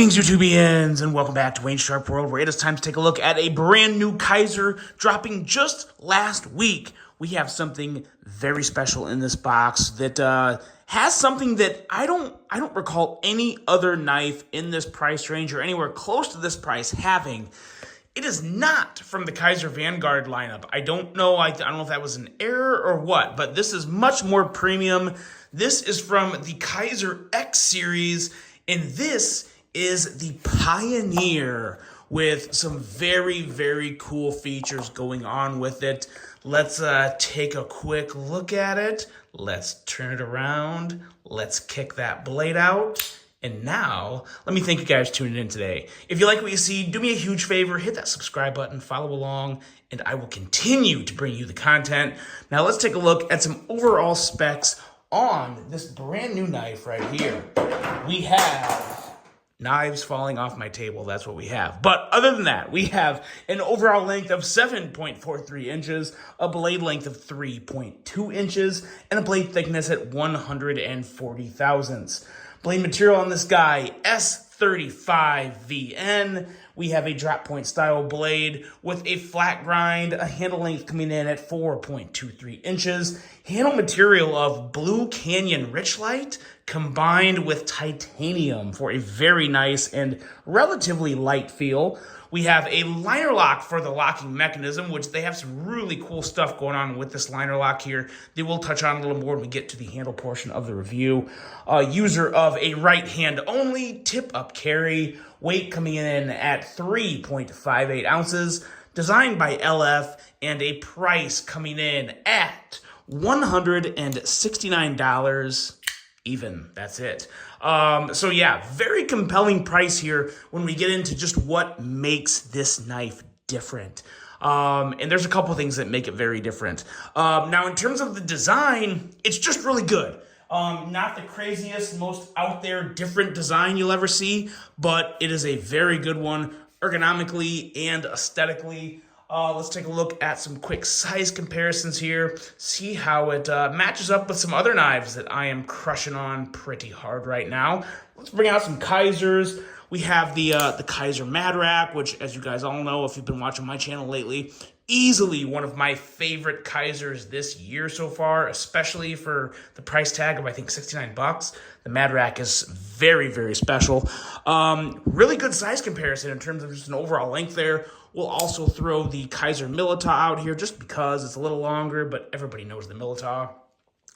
Greetings, YouTubians, and welcome back to Wayne's Sharp World, where it is time to take a look at a brand new Kizer dropping just last week. We have something very special in this box that has something that I don't recall any other knife in this price range or anywhere close to this price having. It is not from the Kizer Vanguard lineup. I don't know. I don't know if that was an error or what, but this is much more premium. This is from the Kizer X series, and this is the Pioneer with some very, very cool features going on with it. Let's take a quick look at it. Let's turn it around. Let's kick that blade out. And now, let me thank you guys for tuning in today. If you like what you see, do me a huge favor, hit that subscribe button, follow along, and I will continue to bring you the content. Now let's take a look at some overall specs on this brand new knife right here. We have knives falling off my table, that's what we have. But other than that, we have an overall length of 7.43 inches, a blade length of 3.2 inches, and a blade thickness at 140 thousandths. Blade material on this guy, S35VN. We have a drop point style blade with a flat grind, a handle length coming in at 4.23 inches, handle material of Blue Canyon Richlight combined with titanium for a very nice and relatively light feel. We have a liner lock for the locking mechanism, which they have some really cool stuff going on with this liner lock here. They will touch on a little more when we get to the handle portion of the review. User of a right hand only tip up carry, weight coming in at 3.58 ounces, designed by LF, and a price coming in at $169 even. That's it. So yeah, very compelling price here when we get into just what makes this knife different. And there's a couple things that make it very different. Now, in terms of the design, it's just really good. Not the craziest, most out there, different design you'll ever see, but it is a very good one, ergonomically and aesthetically. Let's take a look at some quick size comparisons here, see how it matches up with some other knives that I am crushing on pretty hard right now. Let's bring out some Kizers. We have the Kizer Mad Rack, which, as you guys all know, if you've been watching my channel lately, easily one of my favorite Kizers this year so far, especially for the price tag of, I think, 69 bucks. The Mad Rack is very, very special. Really good size comparison in terms of just an overall length there. We'll also throw the Kizer Militar out here just because it's a little longer, but everybody knows the Militar.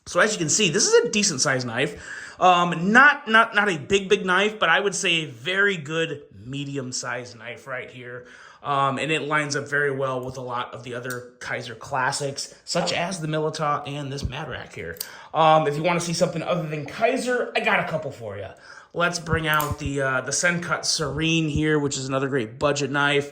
So as you can see, this is a decent sized knife. Not a big knife, but I would say a very good medium sized knife right here. And it lines up very well with a lot of the other Kizer classics, such as the Militar and this Mad Rack here. If you want to see something other than Kizer, I got a couple for you. Let's bring out the Sencut Serene here, which is another great budget knife,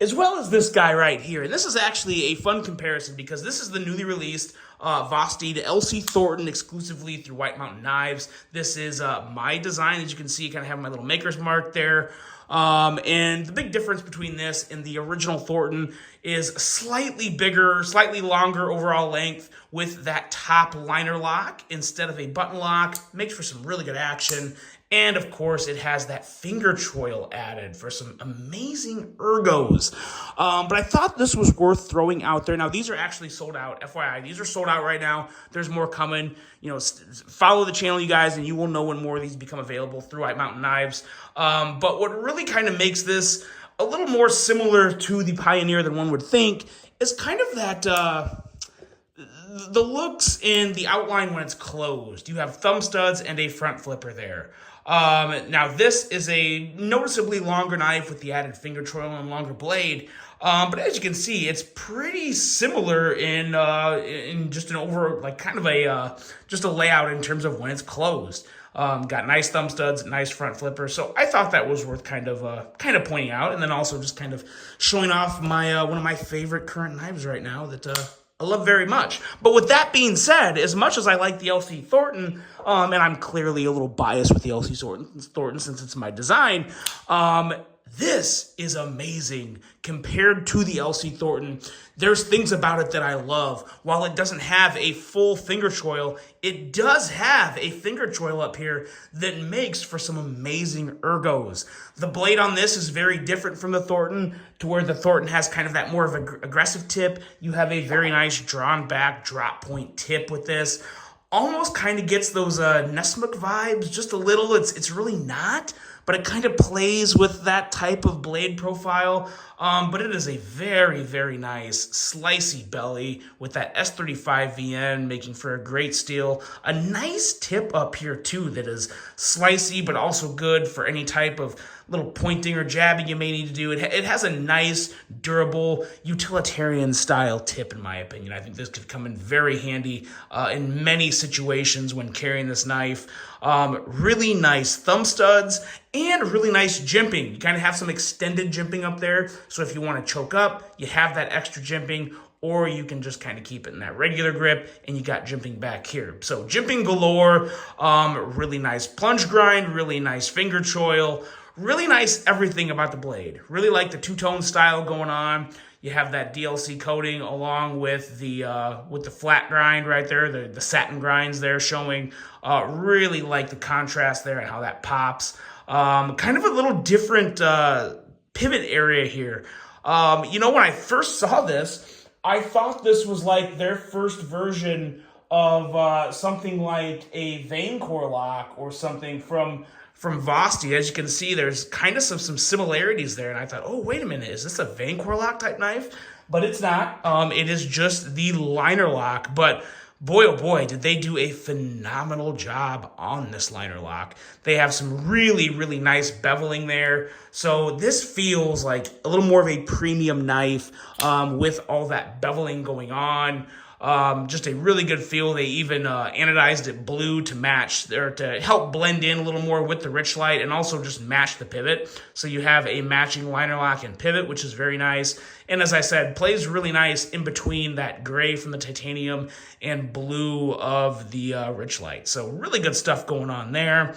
as well as this guy right here. And this is actually a fun comparison because this is the newly released Vosteed LC Thornton exclusively through White Mountain Knives. This is my design. As you can see, kind of have my little maker's mark there. And the big difference between this and the original Thornton is slightly bigger, slightly longer overall length with that top liner lock instead of a button lock. Makes for some really good action. And, of course, it has that finger choil added for some amazing ergos. But I thought this was worth throwing out there. Now, these are actually sold out. FYI, these are sold out right now. There's more coming. You know, follow the channel, you guys, and you will know when more of these become available through White Mountain Knives. But what really kind of makes this a little more similar to the Pioneer than one would think is kind of that the looks and the outline when it's closed. You have thumb studs and a front flipper there. Now this is a noticeably longer knife with the added finger choil and longer blade. But as you can see, it's pretty similar in just an over, like kind of a, just a layout in terms of when it's closed. Got nice thumb studs, nice front flipper. So I thought that was worth kind of pointing out, and then also just kind of showing off my, one of my favorite current knives right now that, I love very much. But with that being said, as much as I like the LC Thornton, and I'm clearly a little biased with the LC Thornton since it's my design, This is amazing compared to the LC Thornton. There's things about it that I love. While it doesn't have a full finger choil, it does have a finger choil up here that makes for some amazing ergos. The blade on this is very different from the Thornton, to where the Thornton has kind of that more of an aggressive tip. You have a very nice drawn back drop point tip with this. Almost kind of gets those Nesmuk vibes just a little. It's really not, but it kind of plays with that type of blade profile. But it is a very, very nice slicey belly with that S35 VN, making for a great steel. A nice tip up here too that is slicey, but also good for any type of little pointing or jabbing you may need to do. It has a nice, durable, utilitarian style tip, in my opinion. I think this could come in very handy in many situations when carrying this knife. Really nice thumb studs and really nice jimping. You kind of have some extended jimping up there, so if you want to choke up, you have that extra jimping, or you can just kind of keep it in that regular grip, and you got jimping back here. So jimping galore, really nice plunge grind, really nice finger choil, really nice everything about the blade. Really like the two-tone style going on. You have that DLC coating along with the flat grind right there, the satin grinds there showing. Really like the contrast there and how that pops. Kind of a little different pivot area here. When I first saw this, I thought this was like their first version of something like a vein core lock or something from Vosti. As you can see, there's kind of some similarities there, and I thought, oh, wait a minute, is this a vein core lock type knife? But it's not. It is just the liner lock, but boy, oh boy, did they do a phenomenal job on this liner lock. They have some really, really nice beveling there. So this feels like a little more of a premium knife with all that beveling going on. Just a really good feel. They even anodized it blue to match, or to help blend in a little more with the rich light, and also just match the pivot. So you have a matching liner lock and pivot, which is very nice. And as I said, plays really nice in between that gray from the titanium and blue of the rich light. So really good stuff going on there.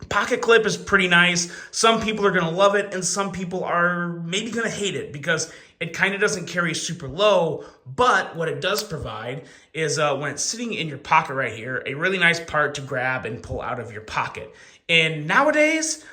Pocket clip is pretty nice. Some people are going to love it, and some people are maybe going to hate it because it kind of doesn't carry super low. But what it does provide is when it's sitting in your pocket right here, a really nice part to grab and pull out of your pocket. And nowadays,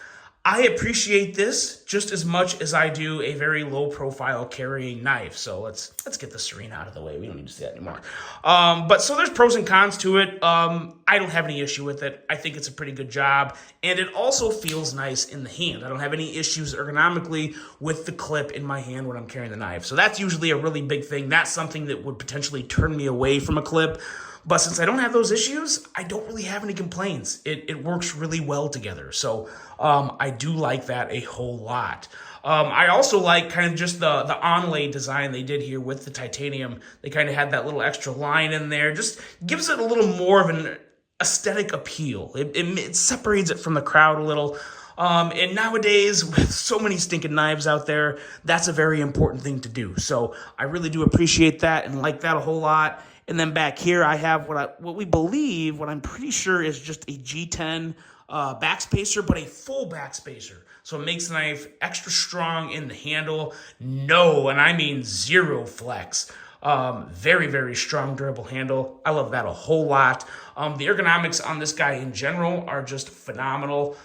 I appreciate this just as much as I do a very low profile carrying knife. So let's get the Serena out of the way. We don't need to see that anymore. But so there's pros and cons to it. I don't have any issue with it. I think it's a pretty good job. And it also feels nice in the hand. I don't have any issues ergonomically with the clip in my hand when I'm carrying the knife. So that's usually a really big thing. That's something that would potentially turn me away from a clip. But since I don't have those issues, I don't really have any complaints. It works really well together. So I do like that a whole lot. I also like kind of just the onlay design they did here with the titanium. They kind of had that little extra line in there. Just gives it a little more of an aesthetic appeal. It separates it from the crowd a little. And nowadays, with so many stinking knives out there, that's a very important thing to do. So I really do appreciate that and like that a whole lot. And then back here, I have what I'm pretty sure is just a G10 backspacer, but a full backspacer. So it makes the knife extra strong in the handle. No, and I mean zero flex. Very, very strong, durable handle. I love that a whole lot. The ergonomics on this guy in general are just phenomenal.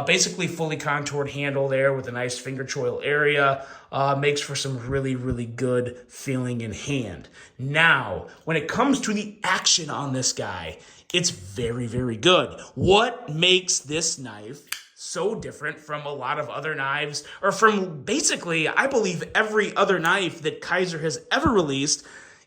Basically fully contoured handle there with a nice finger choil area. Makes for some really, really good feeling in hand. Now, when it comes to the action on this guy, it's very, very good. What makes this knife so different from a lot of other knives, or from basically, I believe, every other knife that Kizer has ever released,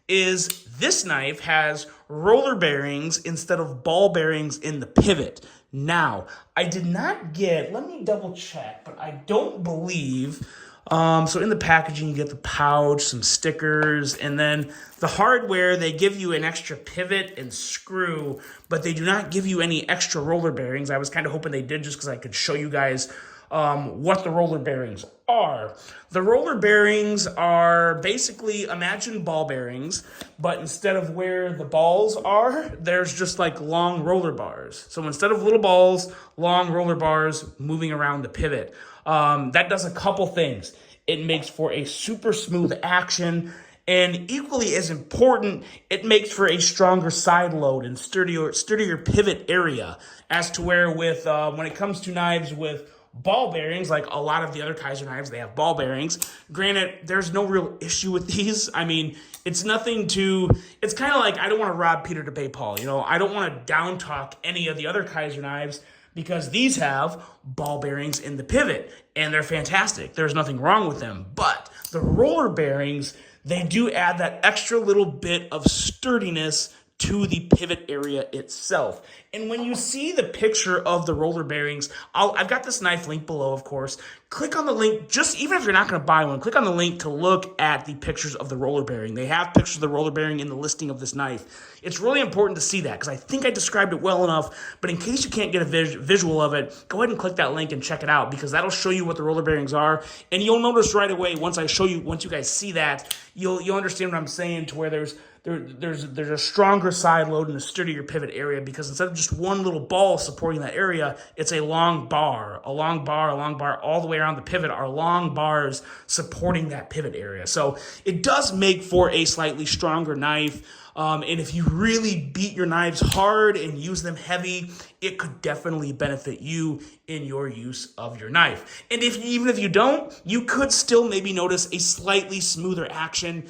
is this knife has roller bearings instead of ball bearings in the pivot. Now, I did not get, let me double check, but I don't believe, so in the packaging you get the pouch, some stickers, and then the hardware, they give you an extra pivot and screw, but they do not give you any extra roller bearings. I was kind of hoping they did just because I could show you guys what the roller bearings are. The roller bearings are basically, imagine ball bearings, but instead of where the balls are, there's just like long roller bars. So instead of little balls, long roller bars moving around the pivot. That does a couple things. It makes for a super smooth action, and equally as important, it makes for a stronger side load and sturdier pivot area, as to where with when it comes to knives with ball bearings, like a lot of the other Kizer knives, they have ball bearings. Granted, there's no real issue with these. I mean, it's nothing to, it's kind of like, I don't want to rob Peter to pay Paul. You know, I don't want to down talk any of the other Kizer knives, because these have ball bearings in the pivot, and they're fantastic. There's nothing wrong with them. But the roller bearings, they do add that extra little bit of sturdiness to the pivot area itself. And when you see the picture of the roller bearings, I've got this knife linked below, of course. Click on the link, just even if you're not going to buy one, click on the link to look at the pictures of the roller bearing. They have pictures of the roller bearing in the listing of this knife. It's really important to see that, because I think I described it well enough, but in case you can't get a visual of it, go ahead and click that link and check it out, because that'll show you what the roller bearings are. And you'll notice right away, once you guys see that, you'll understand what I'm saying, to where there's a stronger side load and a sturdier pivot area, because instead of just one little ball supporting that area, it's a long bar, all the way around the pivot are long bars supporting that pivot area. So it does make for a slightly stronger knife. And if you really beat your knives hard and use them heavy, it could definitely benefit you in your use of your knife. And even if you don't, you could still maybe notice a slightly smoother action.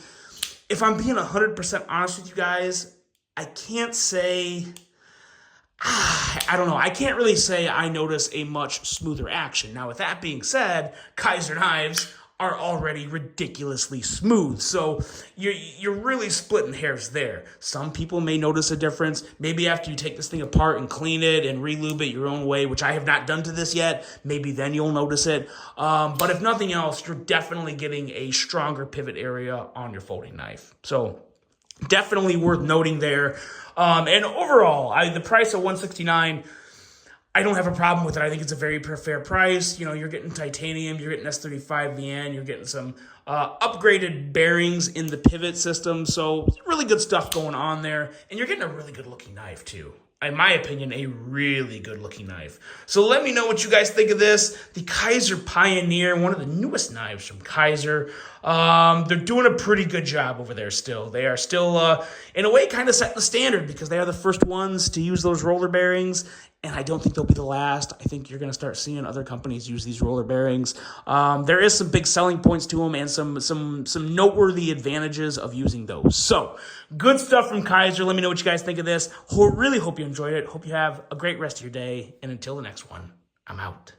If I'm being 100% honest with you guys, I can't say, I don't know. I can't really say I notice a much smoother action. Now, with that being said, Kizer knives are already ridiculously smooth. So you're really splitting hairs there. Some people may notice a difference. Maybe after you take this thing apart and clean it and re-lube it your own way, which I have not done to this yet, maybe then you'll notice it. But if nothing else, you're definitely getting a stronger pivot area on your folding knife. So definitely worth noting there. And overall, the price of $169, I don't have a problem with it. I think it's a very fair price. You know, you're getting titanium, you're getting S35 VN, you're getting some upgraded bearings in the pivot system. So really good stuff going on there. And you're getting a really good looking knife too. In my opinion, a really good looking knife. So let me know what you guys think of this. The Kizer Pioneer, one of the newest knives from Kizer. They're doing a pretty good job over there still. They are still, in a way, kind of setting the standard, because they are the first ones to use those roller bearings. And I don't think they'll be the last. I think you're going to start seeing other companies use these roller bearings. There is some big selling points to them, and some noteworthy advantages of using those. So, good stuff from Kizer. Let me know what you guys think of this. Really hope you enjoyed it. Hope you have a great rest of your day. And until the next one, I'm out.